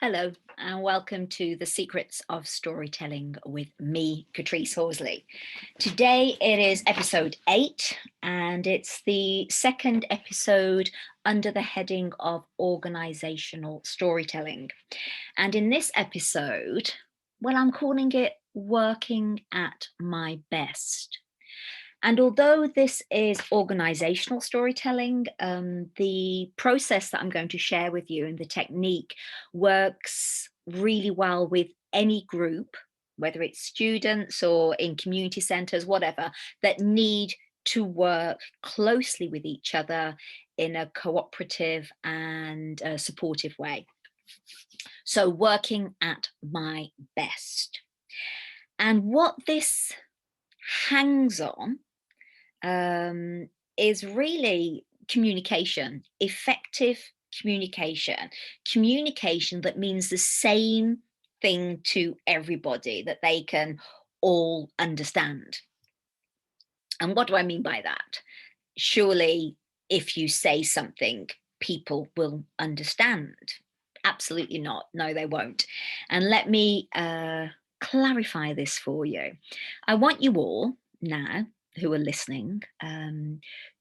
Hello, and welcome to The Secrets of Storytelling with me, Katrice Horsley. Today it is episode 8, and it's the second episode under the heading of organizational storytelling. And in this episode, well, I'm calling it Working at My Best. And although this is organizational storytelling, the process that I'm going to share with you and the technique works really well with any group, whether it's students or in community centers, whatever, that need to work closely with each other in a cooperative and supportive way. So, working at my best. And what this hangs on is really communication, effective communication, communication that means the same thing to everybody that they can all understand. And what do I mean by that? Surely, if you say something, people will understand. Absolutely not. No, they won't. And let me clarify this for you. I want you all now who are listening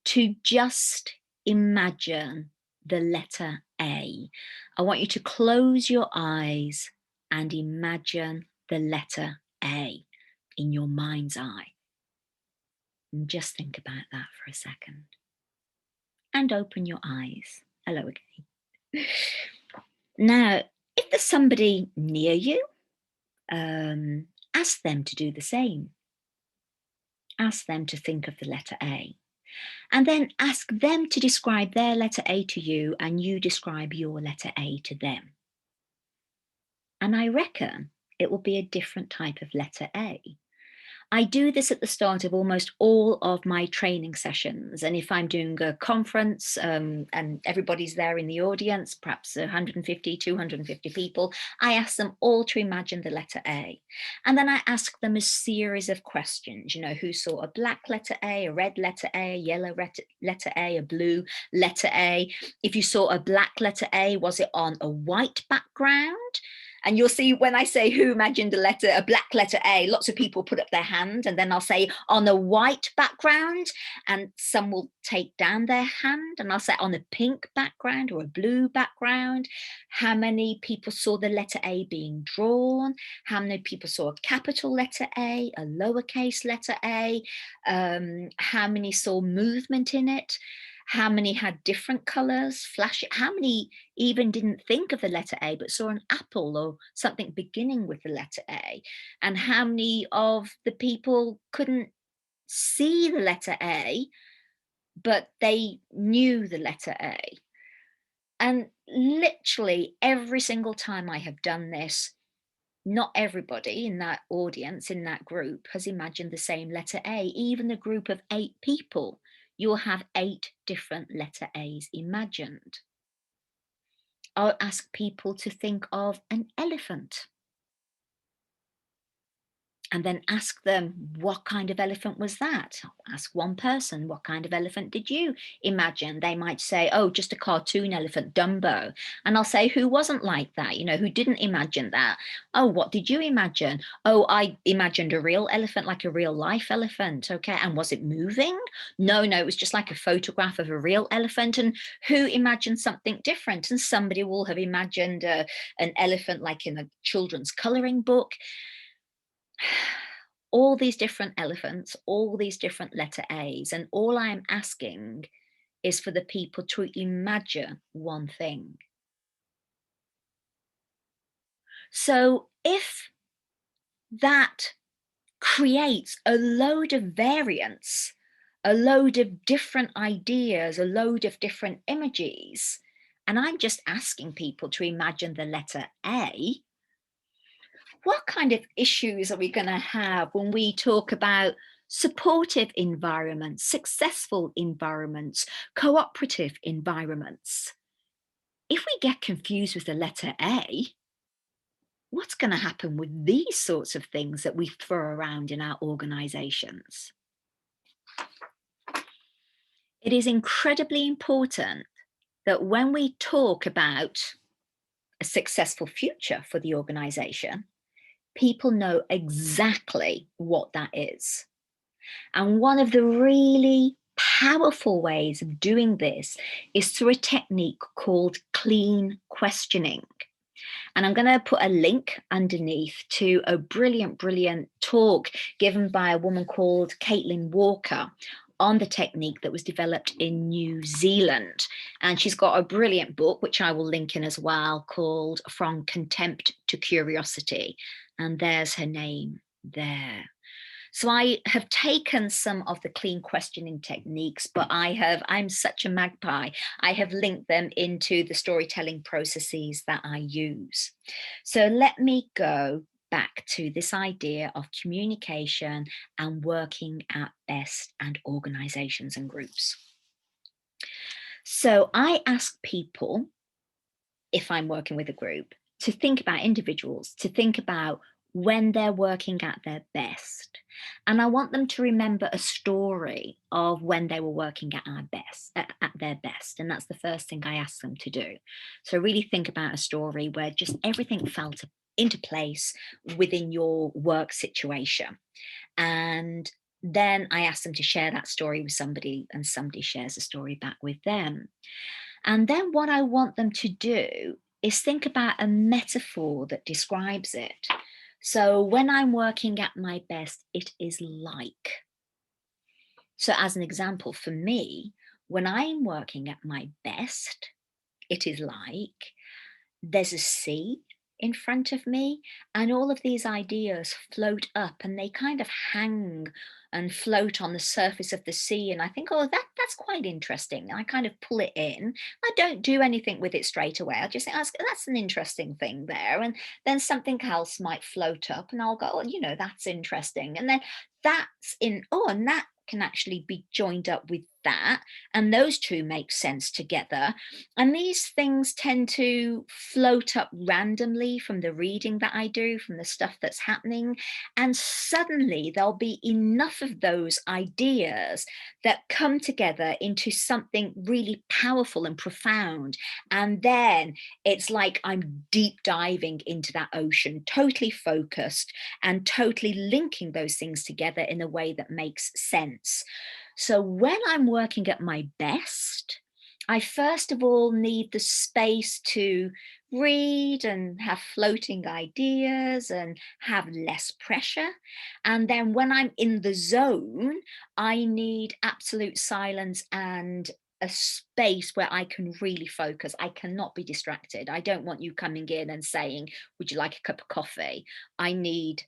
to just imagine the letter A. I want you to close your eyes and imagine the letter A in your mind's eye. And just think about that for a second. And open your eyes. Hello again. Now, if there's somebody near you, ask them to do the same. Ask them to think of the letter A. And then ask them to describe their letter A to you, and you describe your letter A to them. And I reckon it will be a different type of letter A. I do this at the start of almost all of my training sessions. And if I'm doing a conference and everybody's there in the audience, perhaps 150, 250 people, I ask them all to imagine the letter A. And then I ask them a series of questions, who saw a black letter A red letter A, a yellow letter A, a blue letter A. If you saw a black letter A, was it on a white background? And you'll see when I say who imagined a black letter A, lots of people put up their hand, and then I'll say on a white background, and some will take down their hand, and I'll say on a pink background or a blue background. How many people saw the letter A being drawn? How many people saw a capital letter A, a lowercase letter A? How many saw movement in it? How many had different colors, flash? How many even didn't think of the letter A but saw an apple or something beginning with the letter A? And how many of the people couldn't see the letter A but they knew the letter A? And literally every single time I have done this, not everybody in that audience, in that group, has imagined the same letter A. Even a group of 8 people, you'll have 8 different letter A's imagined. I'll ask people to think of an elephant. And then ask them, what kind of elephant was that? I'll ask one person, what kind of elephant did you imagine? They might say, oh, just a cartoon elephant, Dumbo. And I'll say, who wasn't like that? Who didn't imagine that? Oh, what did you imagine? Oh, I imagined a real elephant, like a real life elephant. Okay. And was it moving? No, it was just like a photograph of a real elephant. And who imagined something different? And somebody will have imagined an elephant like in a children's coloring book. All these different elephants, all these different letter A's, and all I am asking is for the people to imagine one thing. So if that creates a load of variance, a load of different ideas, a load of different images, and I'm just asking people to imagine the letter A, what kind of issues are we going to have when we talk about supportive environments, successful environments, cooperative environments? If we get confused with the letter A, what's going to happen with these sorts of things that we throw around in our organizations? It is incredibly important that when we talk about a successful future for the organization, people know exactly what that is. And one of the really powerful ways of doing this is through a technique called clean questioning. And I'm going to put a link underneath to a brilliant, brilliant talk given by a woman called Caitlin Walker on the technique that was developed in New Zealand. And she's got a brilliant book, which I will link in as well, called From Contempt to Curiosity. And there's her name there. So I have taken some of the clean questioning techniques, but I'm such a magpie. I have linked them into the storytelling processes that I use. So let me go back to this idea of communication and working at best and organizations and groups. So I ask people, if I'm working with a group, to think about individuals, to think about when they're working at their best. And I want them to remember a story of when they were working at their best. And that's the first thing I ask them to do. So really think about a story where just everything fell into place within your work situation. And then I ask them to share that story with somebody, and somebody shares a story back with them. And then what I want them to do is think about a metaphor that describes it. So when I'm working at my best, it is like. So as an example, for me, when I'm working at my best, it is like there's a sea in front of me, and all of these ideas float up and they kind of hang and float on the surface of the sea. And I think, oh, that's quite interesting. I kind of pull it in. I don't do anything with it straight away. I just think, that's an interesting thing there. And then something else might float up and I'll go, oh, that's interesting. And then that's in, oh, and that can actually be joined up with that. And those two make sense together. And these things tend to float up randomly from the reading that I do, from the stuff that's happening. And suddenly there'll be enough of those ideas that come together into something really powerful and profound. And then it's like I'm deep diving into that ocean, totally focused and totally linking those things together in a way that makes sense. So when I'm working at my best, I first of all need the space to read and have floating ideas and have less pressure. And then when I'm in the zone, I need absolute silence and a space where I can really focus. I cannot be distracted. I don't want you coming in and saying, would you like a cup of coffee? I need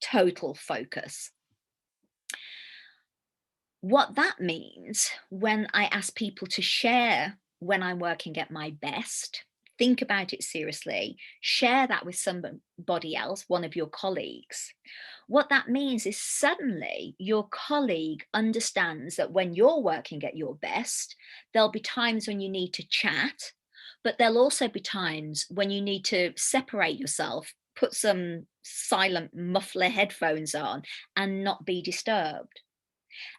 total focus. What that means when I ask people to share when I'm working at my best, think about it seriously, share that with somebody else, one of your colleagues. What that means is suddenly your colleague understands that when you're working at your best, there'll be times when you need to chat, but there'll also be times when you need to separate yourself, put some silent muffler headphones on, and not be disturbed.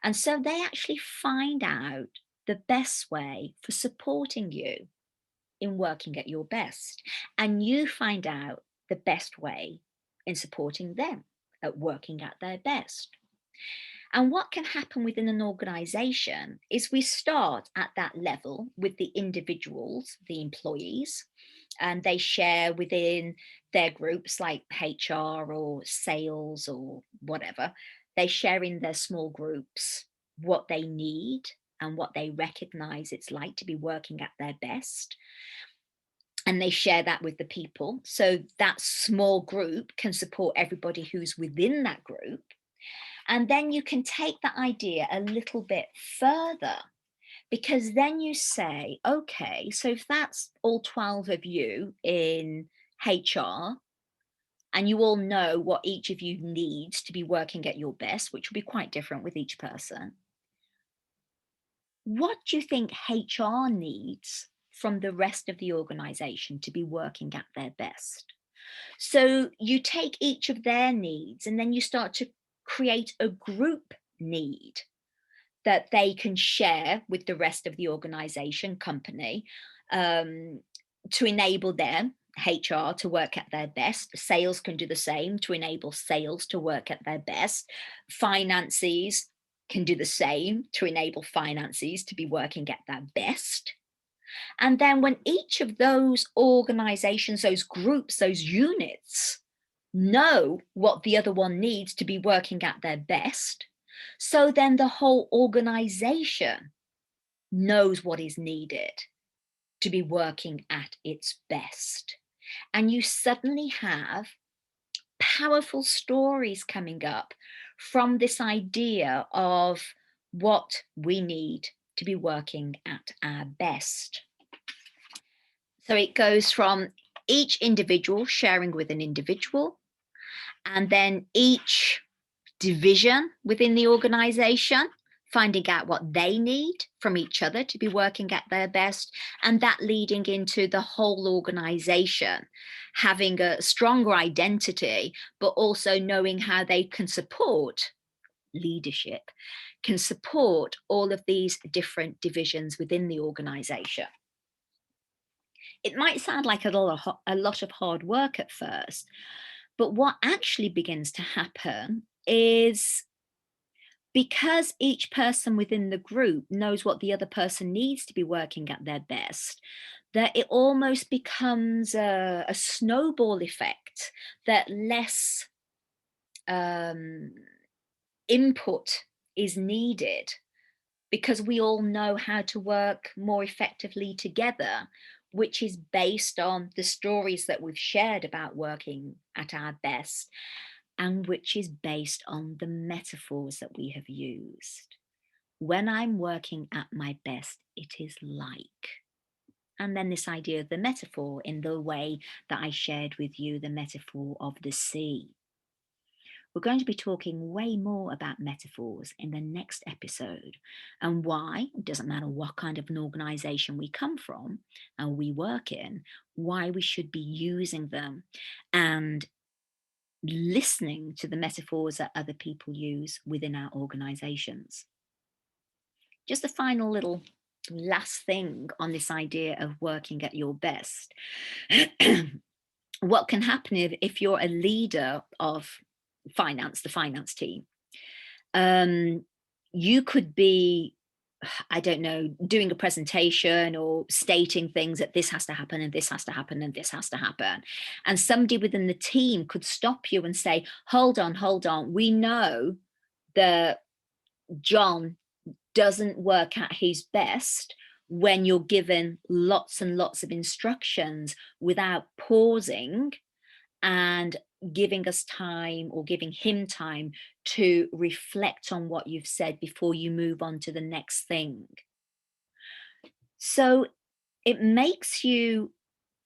And so they actually find out the best way for supporting you in working at your best. And you find out the best way in supporting them at working at their best. And what can happen within an organization is we start at that level with the individuals, the employees, and they share within their groups like HR or sales or whatever. They share in their small groups what they need and what they recognize it's like to be working at their best. And they share that with the people. So that small group can support everybody who's within that group. And then you can take that idea a little bit further, because then you say, okay, so if that's all 12 of you in HR, and you all know what each of you needs to be working at your best, which will be quite different with each person, what do you think HR needs from the rest of the organization to be working at their best? So you take each of their needs and then you start to create a group need that they can share with the rest of the organization, company, to enable them, HR to work at their best. Sales can do the same to enable sales to work at their best. Finances can do the same to enable finances to be working at their best. And then when each of those organizations, those groups, those units know what the other one needs to be working at their best, so then the whole organization knows what is needed to be working at its best. And you suddenly have powerful stories coming up from this idea of what we need to be working at our best. So it goes from each individual sharing with an individual, and then each division within the organization finding out what they need from each other to be working at their best, and that leading into the whole organization having a stronger identity, but also knowing how they can support leadership, can support all of these different divisions within the organization. It might sound like a lot of hard work at first, but what actually begins to happen is, because each person within the group knows what the other person needs to be working at their best, that it almost becomes a snowball effect, that less input is needed, because we all know how to work more effectively together, which is based on the stories that we've shared about working at our best, and which is based on the metaphors that we have used. When I'm working at my best, it is like. And then this idea of the metaphor in the way that I shared with you, the metaphor of the sea. We're going to be talking way more about metaphors in the next episode, and why, it doesn't matter what kind of an organization we come from and we work in, why we should be using them and listening to the metaphors that other people use within our organizations. Just a final little last thing on this idea of working at your best. What can happen if you're a leader of finance, the finance team? You could be, I don't know, doing a presentation or stating things that this has to happen and this has to happen and this has to happen. And somebody within the team could stop you and say, hold on. We know that John doesn't work at his best when you're given lots and lots of instructions without pausing and giving us time, or giving him time to reflect on what you've said before you move on to the next thing. So it makes you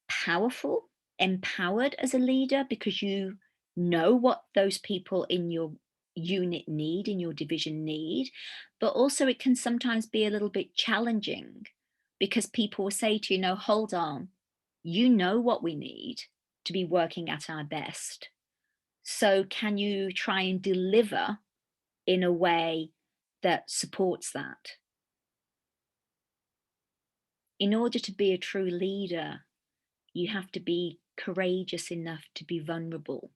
powerful, empowered as a leader, because you know what those people in your unit need, in your division need. But also it can sometimes be a little bit challenging, because people will say to you, no, hold on, you know what we need to be working at our best. So can you try and deliver in a way that supports that? In order to be a true leader, you have to be courageous enough to be vulnerable.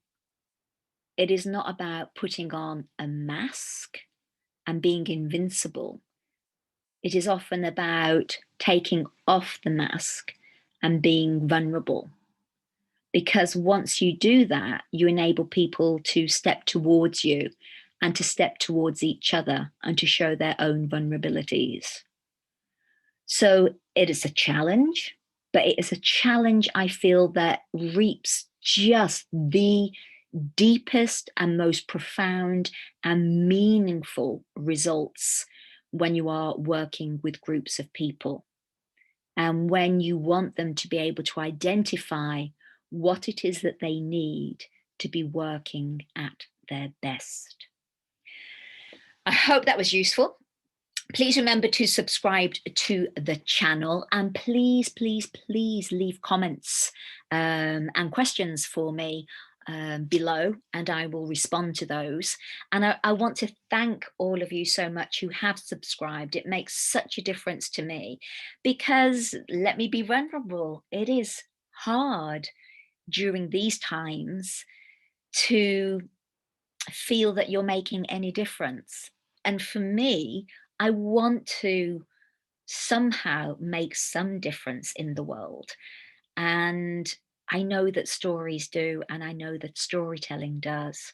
It is not about putting on a mask and being invincible. It is often about taking off the mask and being vulnerable. Because once you do that, you enable people to step towards you and to step towards each other and to show their own vulnerabilities. So it is a challenge, but it is a challenge, I feel, that reaps just the deepest and most profound and meaningful results when you are working with groups of people, and when you want them to be able to identify what it is that they need to be working at their best. I hope that was useful. Please remember to subscribe to the channel, and please leave comments and questions for me below, and I will respond to those. And I want to thank all of you so much who have subscribed. It makes such a difference to me, because let me be vulnerable, it is hard. during these times to feel that you're making any difference. And for me, I want to somehow make some difference in the world. And I know that stories do, and I know that storytelling does.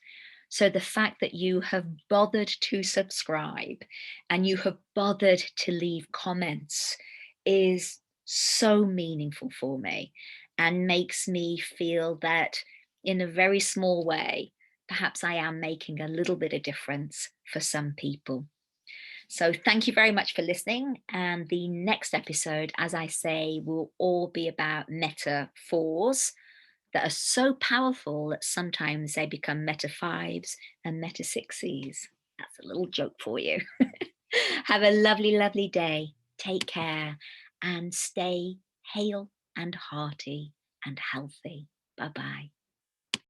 So the fact that you have bothered to subscribe and you have bothered to leave comments is so meaningful for me and makes me feel that in a very small way, perhaps I am making a little bit of difference for some people. So thank you very much for listening. And the next episode, as I say, will all be about metaphors that are so powerful that sometimes they become meta fives and meta sixes. That's a little joke for you. Have a lovely, lovely day. Take care and stay hale and hearty and healthy. Bye bye.